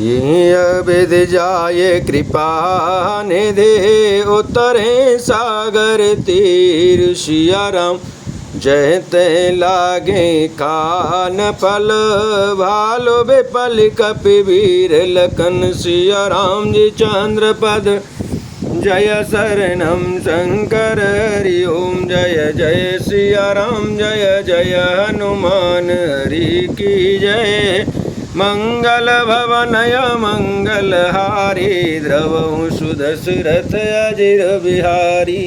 यह विध जाए कृपा निधि उतरे सागर तीर। सिया राम जयते लागे कान पल भालो बेपल कपिवीर लखन। सिया राम जी चंद्र पद जय शरणम शंकर हरि ओम। जय जय सिया राम जय जय हनुमान हरि की जय। मंगल भवनय मंगल हारी द्रवहु सुदशरथ अजिर बिहारी।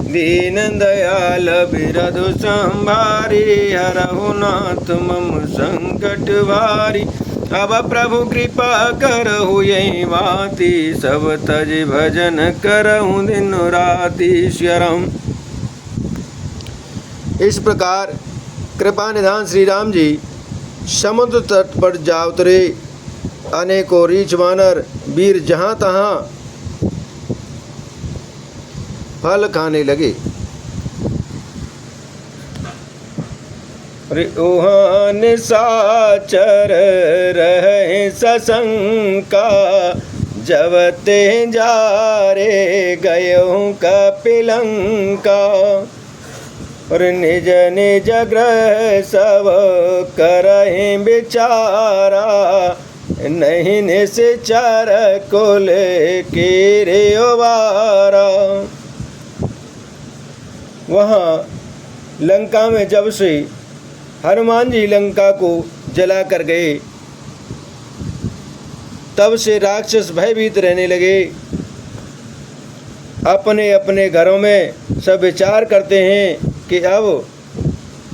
दीन दयाल बिरधु संभारी हरहु नाथ मम संकट भारी। अब प्रभु कृपा करहु यही वाती सब तज भजन करहु दिन राति। श्री राम। इस प्रकार कृपा निधान श्री राम जी समुद्र तट पर जा उतरे। अनेकों रीछ वानर वीर जहाँ तहाँ फल खाने लगे। ओहान साचर रहे सशंका जबते जा रे गयो कपिलंका। और निज निज ग्रह सब करहि बिचारा नहीं निश्चर कुल कीरे वारा। वहाँ लंका में जब से हनुमान जी लंका को जला कर गए तब से राक्षस भयभीत रहने लगे। अपने अपने घरों में सब विचार करते हैं कि अब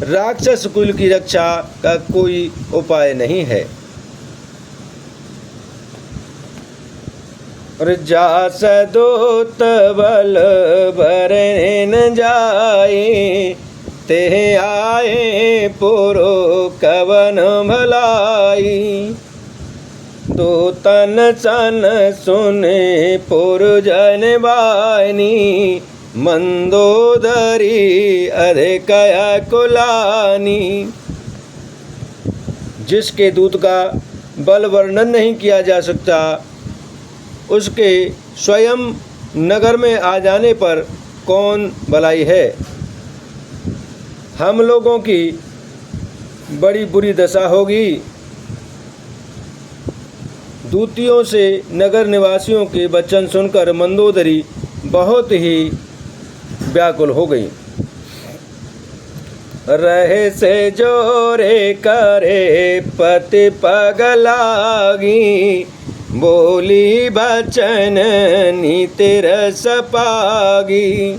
राक्षस कुल की रक्षा का कोई उपाय नहीं है। और जास दूत बल भरे न जाए ते आए पुरो कवन भलाई। दूतन सन सुने पुरजन बानी मंदोदरी अधिक कुलानी। जिसके दूत का बल वर्णन नहीं किया जा सकता उसके स्वयं नगर में आ जाने पर कौन भलाई है। हम लोगों की बड़ी बुरी दशा होगी। दूतियों से नगर निवासियों के वचन सुनकर मंदोदरी बहुत ही व्याकुल हो गई। रहे से जोरे करे पति पगलागी बोली बचन नीति रस पागी।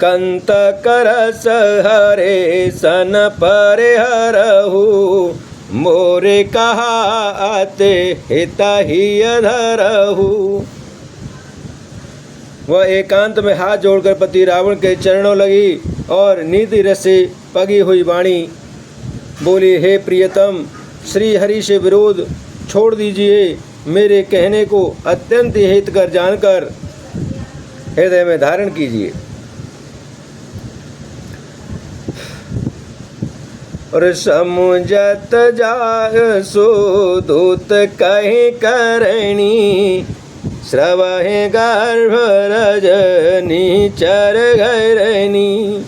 कंत करस हरे सन परे हरहु मोरे कहा आते हिता ही धरहु। वह एकांत में हाथ जोड़कर पति रावण के चरणों लगी और नीति रस से पगी हुई वाणी बोली, हे प्रियतम श्री हरि से विरोध छोड़ दीजिए। मेरे कहने को अत्यंत हितकर जानकर हृदय में धारण कीजिए। और समुझत जासु दूत कहि करणी श्रवहि गर्भ रजनी चर घरणी।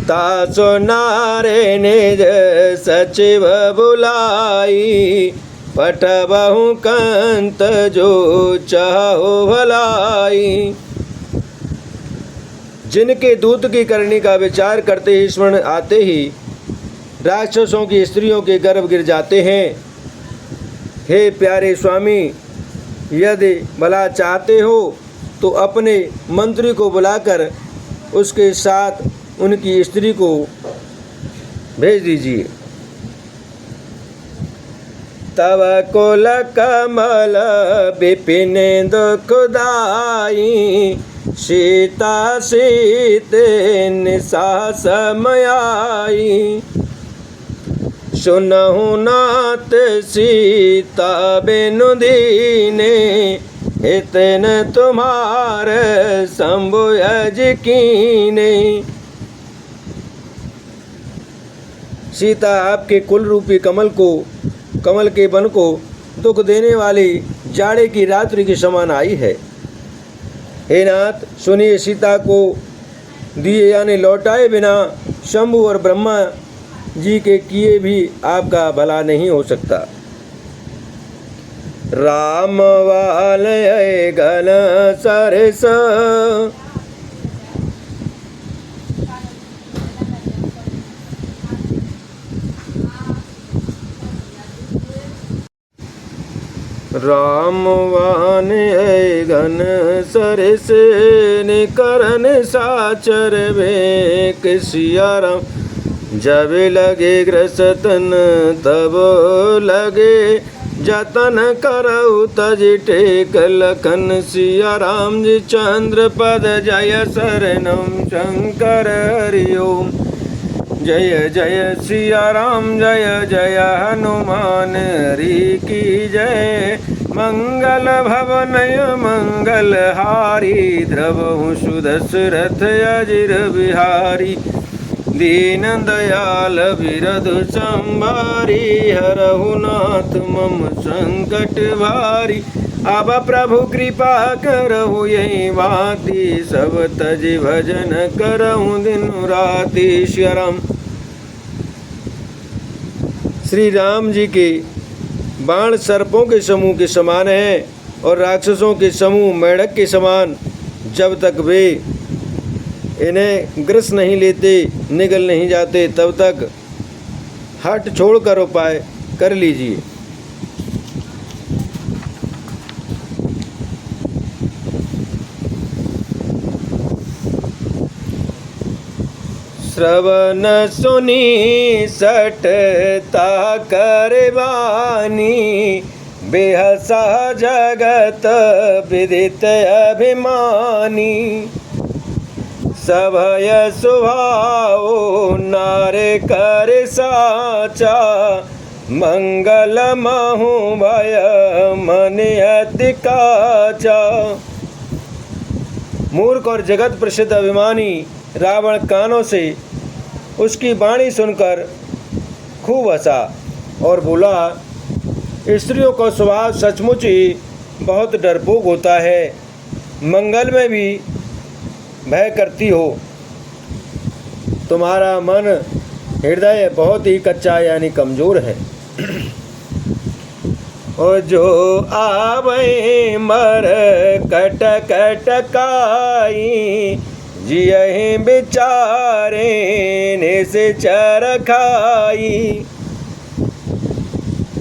तासो नारे निज सचिव बुलाई पठबहु कंत जो चाहो भलाई। जिनके दूत की करनी का विचार करते ही स्मरण आते ही राक्षसों की स्त्रियों के गर्भ गिर जाते हैं। हे प्यारे स्वामी, यदि भला चाहते हो तो अपने मंत्री को बुलाकर उसके साथ उनकी स्त्री को भेज दीजिए। तव कुल कमल विपिन दुखदाई सीता सीते निशा समयाई। सुनहु नाथ सीता बिनु दीने हितन तुम्हार शंभु यज कीने। सीता आपके कुल रूपी कमल के वन को दुख देने वाली जाड़े की रात्रि के समान आई है। हे नाथ, सुनिए, सीता को दिए यानी लौटाए बिना शंभु और ब्रह्मा जी के किए भी आपका भला नहीं हो सकता। राम वालय घन सरस राम वान घन सरस निकरन साचर वेक सिया राम। जब लगे ग्रसतन तब लगे जतन करऊ तज टेक लखन। सिया राम जी चंद्र पद जय शरणम शंकर हरि ओम। जय जय सिया राम जय जय हनुमान हरि की जय। मंगल भवनय मंगल हारी द्रवहु सुदशरथ अजिर बिहारी। दीन दयाल बिरधु संभारी हरहु नाथ मम संकट भारी। अब प्रभु कृपा करहु यही बाती सब तज भजन करहु दिन राति। श्री राम। श्री राम जी के बाण सर्पों के समूह के समान हैं और राक्षसों के समूह मेढक के समान। जब तक वे इन्हें ग्रस नहीं लेते, निगल नहीं जाते, तब तक हट छोड़कर उपाय कर लीजिए। श्रवण सुनी सटता करवानी। बेहसा जगत विदित अभिमानी। सभय स्वभाव नारे कर साचा। मंगल महु भय मन अति काचा। मूर्ख और जगत प्रसिद्ध अभिमानी रावण कानों से उसकी वाणी सुनकर खूब हंसा और बोला, स्त्रियों का स्वभाव सचमुच ही बहुत डरपोक होता है। मंगल में भी भय करती हो। तुम्हारा मन हृदय बहुत ही कच्चा यानी कमज़ोर है। और जो आवे मर कट कटकाई। जियहि बिचारे निश्चर खाई।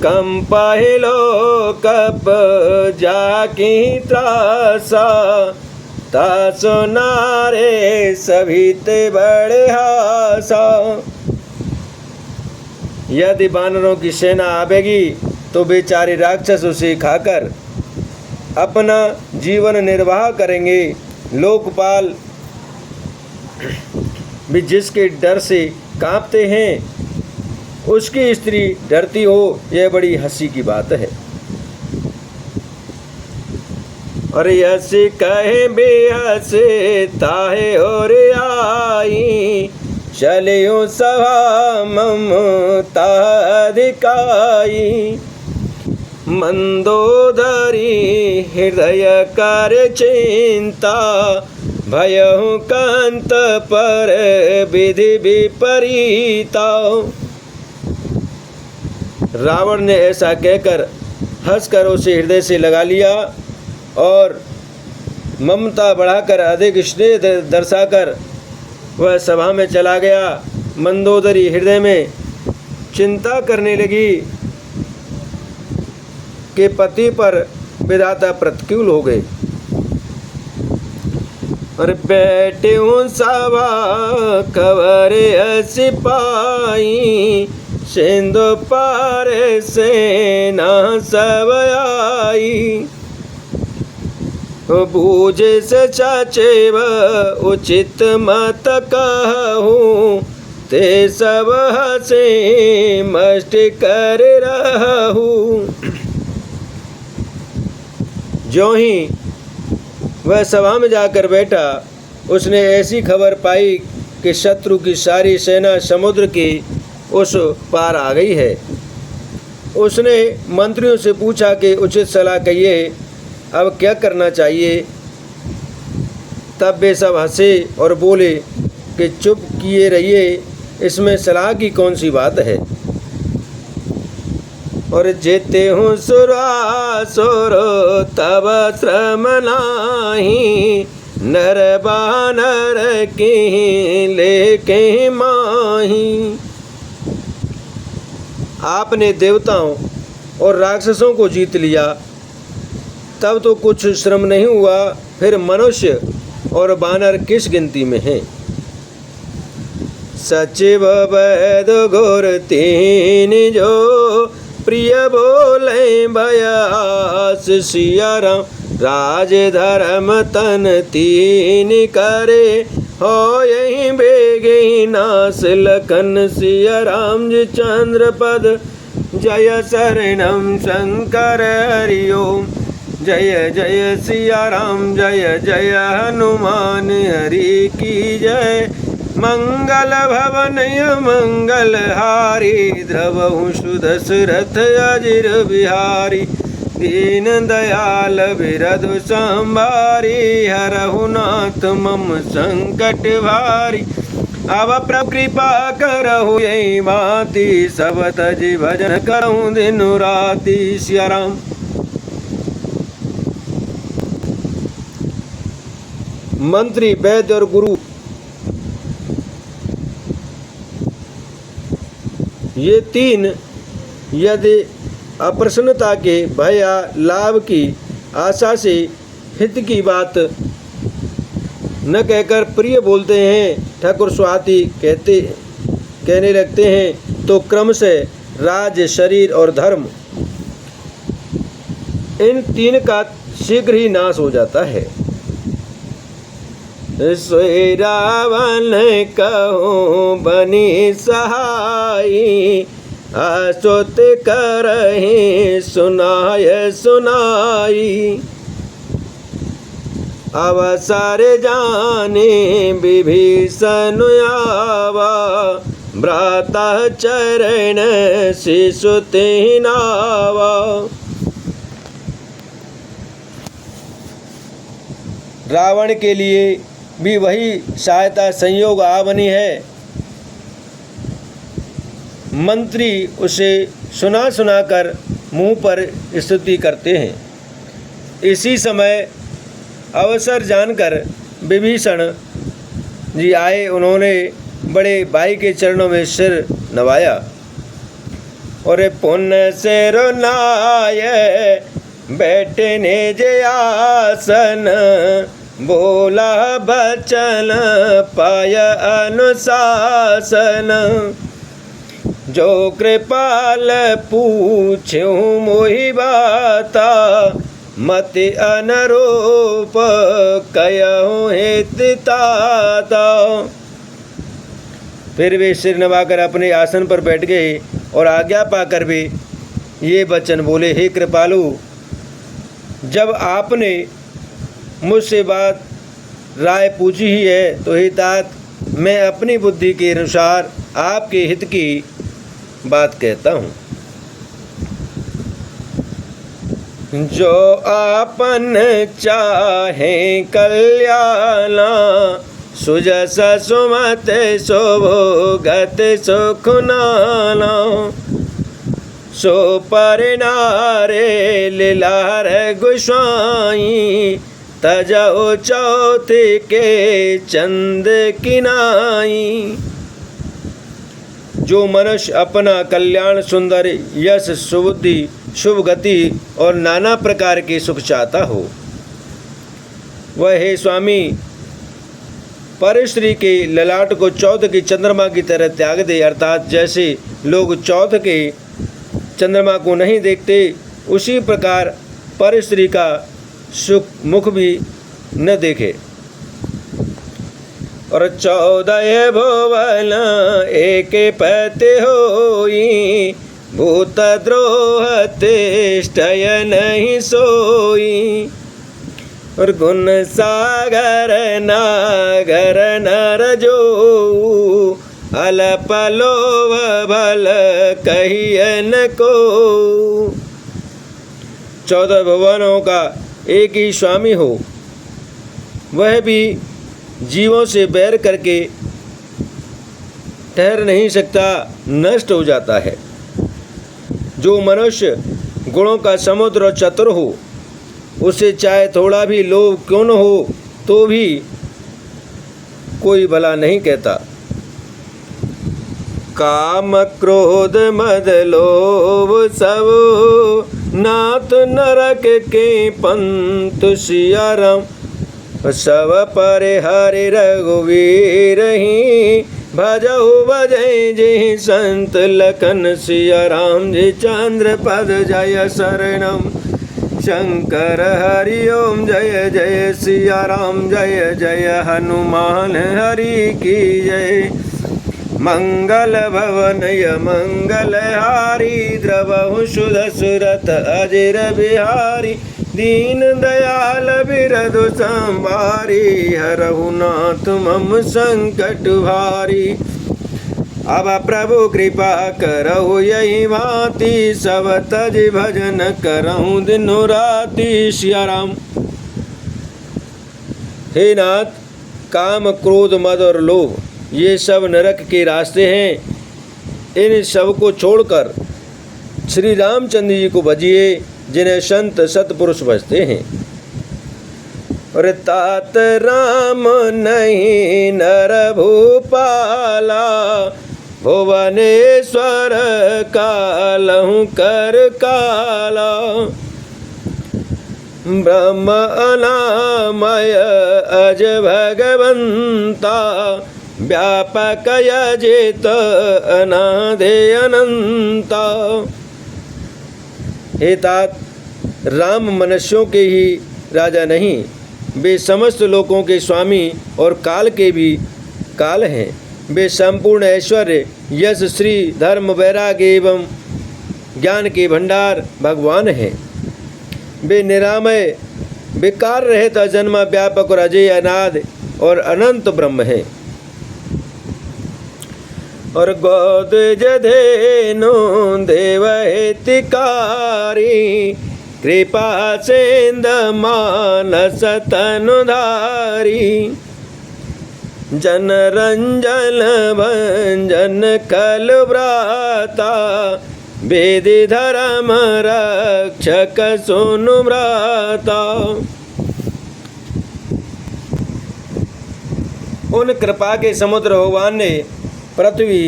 कम पहलो कप जाकी त्रासा। ता सुनारे सभी ते बड़े हासा। यदि बानरों की सेना आवेगी तो बेचारे राक्षस उसे खाकर अपना जीवन निर्वाह करेंगे। लोकपाल भी जिसके डर से कांपते हैं उसकी स्त्री डरती हो, यह बड़ी हंसी की बात है। और यस कहे बेहसे ताहे और आई। चलियो सभा ममता अधिकाई। मंदोदरी हृदय कर चिंता। भयहु कांत पर विधि विपरीता। रावण ने ऐसा कहकर हंसकर उसे हृदय से लगा लिया और ममता बढ़ाकर अधिक स्नेह दर्शाकर वह सभा में चला गया। मंदोदरी हृदय में चिंता करने लगी कि पति पर विधाता प्रतिकूल हो गए। और बैठे हूँ सभा कवर सिपाही। सिंधु पार सेना सब आई। बूझे से चाचेव उचित मत कहूँ। ते सब हसे मस्ट कर रहूँ। ज्यों ही वह सभा में जाकर बैठा, उसने ऐसी खबर पाई कि शत्रु की सारी सेना समुद्र की उस पार आ गई है। उसने मंत्रियों से पूछा कि उचित सलाह कहिए, अब क्या करना चाहिए। तब वे सब हंसे और बोले कि चुप किए रहिए, इसमें सलाह की कौन सी बात है। और जेते हूँ सुरासुर तब श्रम नाही, नर बानर की लेके माही। आपने देवताओं और राक्षसों को जीत लिया, तब तो कुछ श्रम नहीं हुआ, फिर मनुष्य और बानर किस गिनती में हैं। सचिव वैद घोर तीन जो प्रिय बोले भयास, सिया राम राज धर्म तन तीन करे, हो यही बेगे नास लखन, सिया राम जी चंद्र पद जय शरणम शंकर हरि ओम। जय जय सिया राम जय जय हनुमान हरि की जय। मंगल भवन मंगल हारी, द्रवहु सुदशरथ अजिर बिहारी, दीन दयाल बिरधु संभारी, हरहु नाथ मम संकट भारी। अब प्रभु कृपा करहु यही भांति, सब तजि भजन करहु दिन राति। सिया राम। मंत्री, वैद्य और गुरु, ये तीन यदि अप्रसन्नता के भय या लाभ की आशा से हित की बात न कहकर प्रिय बोलते हैं, ठाकुर स्वाति कहने लगते हैं, तो क्रमशः राज, शरीर और धर्म इन तीन का शीघ्र ही नाश हो जाता है। सोई रावण कहूँ बनी सहाई, अस्तुत करहि सुनाय सुनाई। अवसर जाने विभीषण आवा, भ्राता चरण शिशु तेहि नावा। रावण के लिए भी वही सहायता संयोग आ बनी है। मंत्री उसे सुना सुना कर मुँह पर स्तुति करते हैं। इसी समय अवसर जानकर विभीषण जी आए। उन्होंने बड़े भाई के चरणों में सिर नवाया और पुण्य से रोनाय बैठने जे आसन, बोला बचन पाय अनुशासन। जो कृपाल पूछूं मोहि बाता, मति अनुरूप कयहूँ हित ताता। फिर वे सिर नवाकर अपने आसन पर बैठ गए और आज्ञा पाकर भी ये वचन बोले, हे कृपालु, जब आपने मुझसे बात राय पूछी ही है तो हे तात, मैं अपनी बुद्धि के अनुसार आपके हित की बात कहता हूँ। जो आपन चाहे कल्याणा, सुजस सुमत शोभोगत सुख नाना। सो परिणारे लीलार गोसाई, तजो चौथ के चंद किनाई। जो मनुष्य अपना कल्याण, सुंदर यश, सुबुद्धि, शुभ गति और नाना प्रकार के सुख चाहता हो, वह हे स्वामी परश्री के ललाट को चौथ की चंद्रमा की तरह त्याग दे। अर्थात जैसे लोग चौथ के चंद्रमा को नहीं देखते, उसी प्रकार परश्री का सुख मुख भी न देखे। और 14 भुवन एक पति होई, भूत द्रोह तिष्ठय नहीं सोई। और गुण सागर नागर नर जो, अल्प लोभ भल कहियन को। 14 भुवनों का एक ही स्वामी हो, वह भी जीवों से बैर करके ठहर नहीं सकता, नष्ट हो जाता है। जो मनुष्य गुणों का समुद्र और चतुर हो, उसे चाहे थोड़ा भी लोभ क्यों न हो तो भी कोई भला नहीं कहता। काम क्रोध मद लोभ सब नाथ नरक के पंथ। सिया राम सब परे हरि रघुवीर ही, भजहु भजै जे संत लखन। सिया राम जी चंद्र पद जय शरणम। शंकर हरि ओम जय जय। सिया राम जय जय। हनुमान हरि की जय। मंगल भवनय मंगल हारी, द्रवहु सुध सुरत अजिर बिहारी। दीन दयाल बिरधु संभारी, हरहु नाथ मम संकट भारी। अब प्रभु कृपा करहु यही भांति, सब तज भजन करहु दिनो राति। सिया राम। हे नाथ, काम क्रोध मद और लोभ ये सब नरक के रास्ते हैं। इन सब को छोड़कर श्री रामचंद्र जी को भजिए, जिन्हें संत सतपुरुष भजते हैं। और तात राम नहीं नर भूपाला, भुवनेश्वर कालहु कर काला। ब्रह्म अनामय अज भगवंता, व्यापक यजित अनादि अनंता। हे तात, राम मनुष्यों के ही राजा नहीं, वे समस्त लोकों के स्वामी और काल के भी काल हैं। वे संपूर्ण ऐश्वर्य यश श्री धर्म वैराग्य एवं ज्ञान के भंडार भगवान हैं। वे निरामय विकार रहित अजन्मा व्यापक और अजय अनाद और अनंत ब्रह्म हैं। और गोद जधेनु देवहितकारी, कृपा सेंद मानस तनुधारी। जन रंजन भंजन कल व्राता, वेदि धर्म रक्षक सुनु व्राता। उन कृपा के समुद्र भगवान ने पृथ्वी,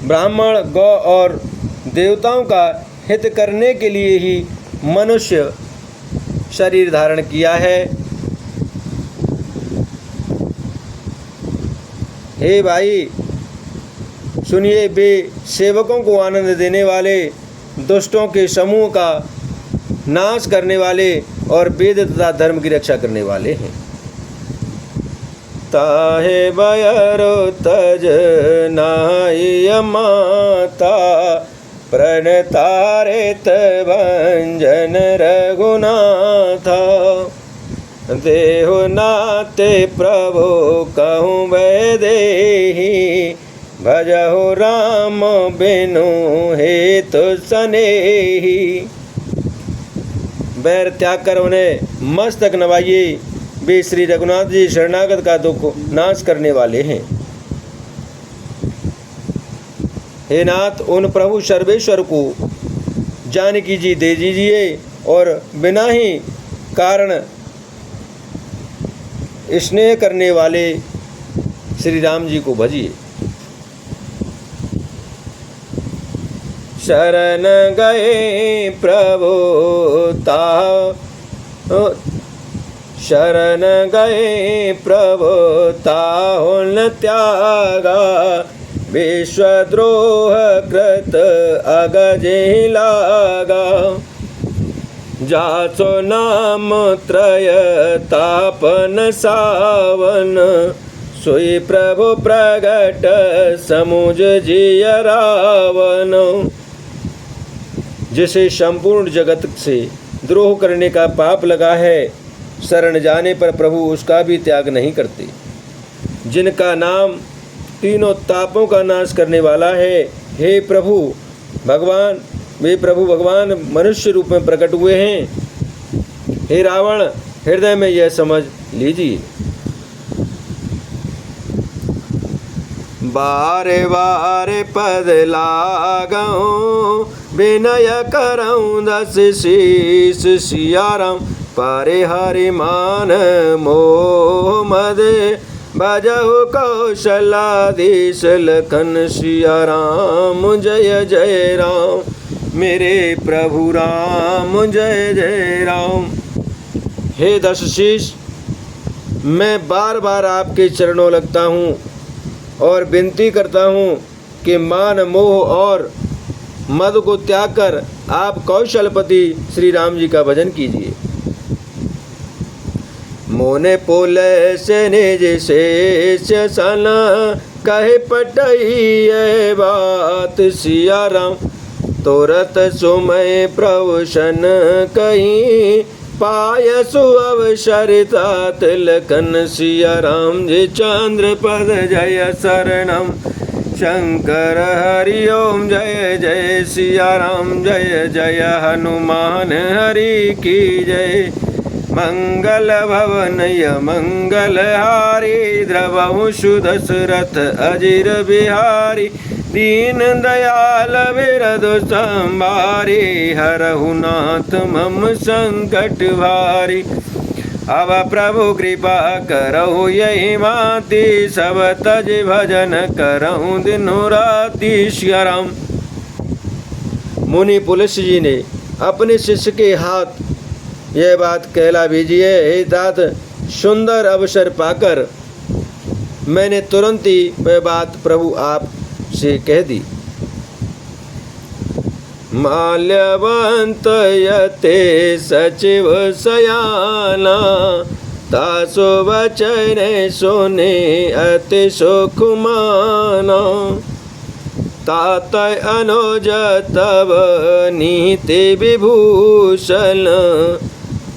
ब्राह्मण, गौ और देवताओं का हित करने के लिए ही मनुष्य शरीर धारण किया है। हे भाई सुनिए, वे सेवकों को आनंद देने वाले, दुष्टों के समूह का नाश करने वाले और वेद तथा धर्म की रक्षा करने वाले हैं। ताहे बयरो तज नाय माता, प्रणतारित भंजन रघुनाथा। देहु नाते प्रभु कहूँ वैदेही, भजहु राम बिनु हेतु सनेही। बैर त्याग कर उन्हें मस्तक नवाइए, वे श्री रघुनाथ जी शरणागत का दुख नाश करने वाले हैं। हे नाथ, उन प्रभु सर्वेश्वर को जानकी जी दे दीजिए और बिना ही कारण स्नेह करने वाले श्री राम जी को भजिए। शरण गए प्रभु ताहु, शरण गए प्रभु ताहु न त्यागा। विश्वद्रोह कृत अगजे लागा। जासो नाम त्रय तापन सावन, सोई प्रभु प्रगट समुझ जिय रावण। जिसे संपूर्ण जगत से द्रोह करने का पाप लगा है, शरण जाने पर प्रभु उसका भी त्याग नहीं करते। जिनका नाम तीनों तापों का नाश करने वाला है। हे प्रभु भगवान, वे प्रभु भगवान मनुष्य रूप में प्रकट हुए हैं। हे रावण, हृदय में यह समझ लीजिए। बारे बारे पद लागऊं, विनय करऊं दस शीस। सिया राम पारे हरि मान मोह मद, भजहु कौशलाधीश लखन। सिया राम जय जय राम, मेरे प्रभु राम जय जय राम। हे दस शीस, मैं बार बार आपके चरणों लगता हूँ और विनती करता हूँ कि मान मोह और मद को त्याग कर आप कौशलपति श्री राम जी का भजन कीजिए। मोने पोले से निज शेष सन, कहे पटई ये बात। सिया राम तोरत सुमय प्रवशन, कहीं पाय सुअवसर तात लखन। सिया राम जी चंद्र पद जय शरणम, शंकर हरि ओम जय जय। सिया राम जय जय, हनुमान हरि की जय। मंगल भवनय मंगल हारी, द्रवहु सुदशरथ अजिर बिहारी। दीन दयाल बिरधु संभारी, हरहु नाथ मम संकट भारी। अब प्रभु कृपा करहु यही माती, सब तज भजन करहु दिनो राति। सिया राम। मुनि पुलस्त्य जी ने अपने शिष्य के हाथ यह बात कहला भेजिए। हे तात, सुंदर अवसर पाकर मैंने तुरंत ही वह बात प्रभु आप से कह दी। माल्यवंत यते सचिव सयाना, तासो वचन सुने अति सुख माना। तात अनुज तब नीति विभूषण,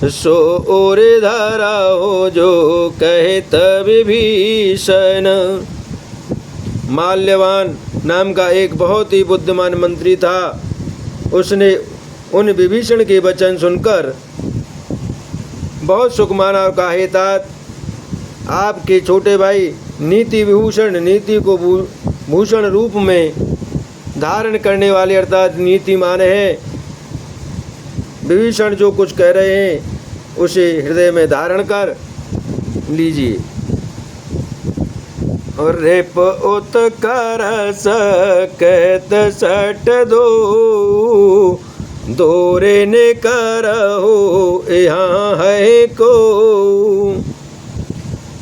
सो ओर धरा हो जो कहत विभीषण। माल्यवान नाम का एक बहुत ही बुद्धिमान मंत्री था। उसने उन विभीषण के वचन सुनकर बहुत सुख माना और कहा, हे तात, आपके छोटे भाई नीति विभूषण, नीति को भूषण रूप में धारण करने वाले अर्थात नीतिमान है। विभीषण जो कुछ कह रहे हैं उसे हृदय में धारण कर लीजिए। और रेप उत कर सकत सट दो, दोरे ने करहो यहाँ है को।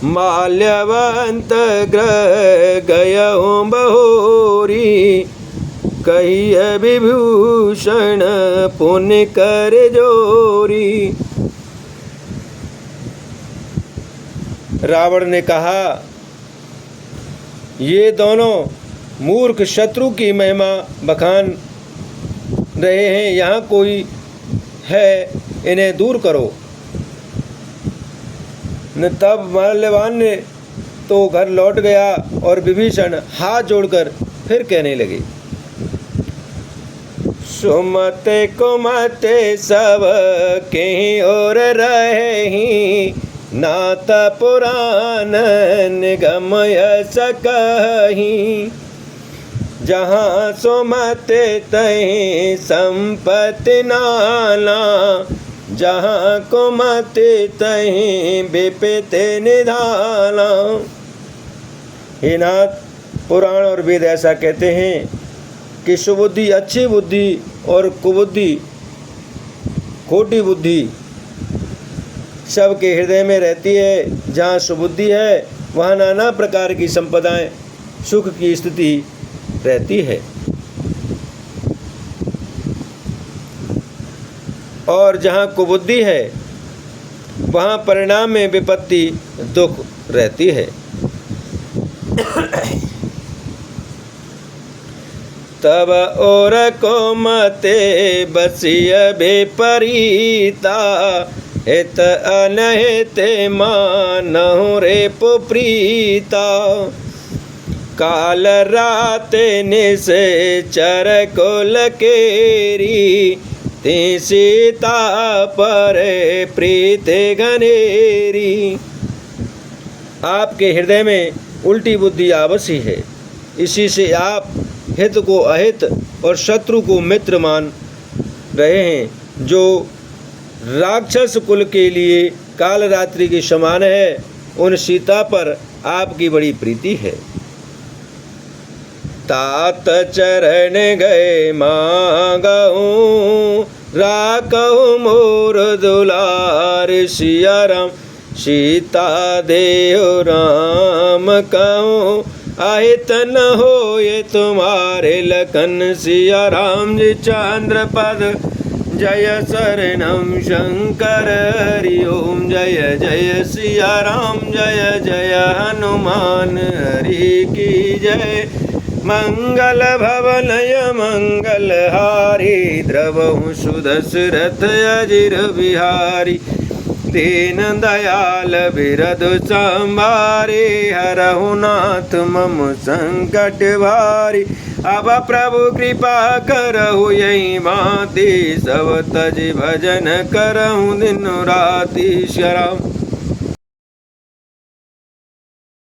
माल्यवंत ग्रह गयहु बहोरी, कहिय विभूषण पुण्य कर जोरी। रावण ने कहा, ये दोनों मूर्ख शत्रु की महिमा बखान रहे हैं, यहाँ कोई है, इन्हें दूर करो। न तब माल्यवान ने तो घर लौट गया और विभीषण हाथ जोड़कर फिर कहने लगे, सुमते कुमते सब कहीं और रहे, नात पुराण निगम सकहीं। जहाँ सुमते तहीं संपत्ति नाला, जहाँ कुमते तहीं विपित निधाना। हे नाथ, पुराण और वेद ऐसा कहते हैं कि सुबुद्धि अच्छी बुद्धि और कुबुद्धि खोटी बुद्धि सबके हृदय में रहती है। जहाँ सुबुद्धि है वहाँ नाना प्रकार की संपदाएं, सुख की स्थिति रहती है, और जहाँ कुबुद्धि है वहाँ परिणाम में विपत्ति दुख रहती है। तब और को मते बसिय बेपरीता, हित अनहित मानहु रे प्रीता। काल रात निश्चर कुल केरी, ते सीता पर प्रीत घनेरी। आपके हृदय में उल्टी बुद्धि आवश्य है, इसी से आप हित को अहित और शत्रु को मित्र मान रहे हैं, जो राक्षस कुल के लिए काल रात्रि के समान है। उन सीता पर आपकी बड़ी प्रीति है। तात चरण गए मांगऊं, राखहु मोर दुलार। सिया राम सीता देव राम कहूँ, अहित न होए तुम्हारे लखन। सिया राम जी चंद्र पद जय शरणम शंकर हरि ओम। जय जय सिया राम जय जय हनुमान हरि की जय। मंगल भवनय मंगल हारी, द्रवहु सुदशरथ अजिर बिहारी। दीन दयाल बिरधु संभारे, हरहु नाथ मम संकट भारी। अब प्रभु कृपा करहु यही भांति, सब तज भजन करहु दिन राति। श्री राम।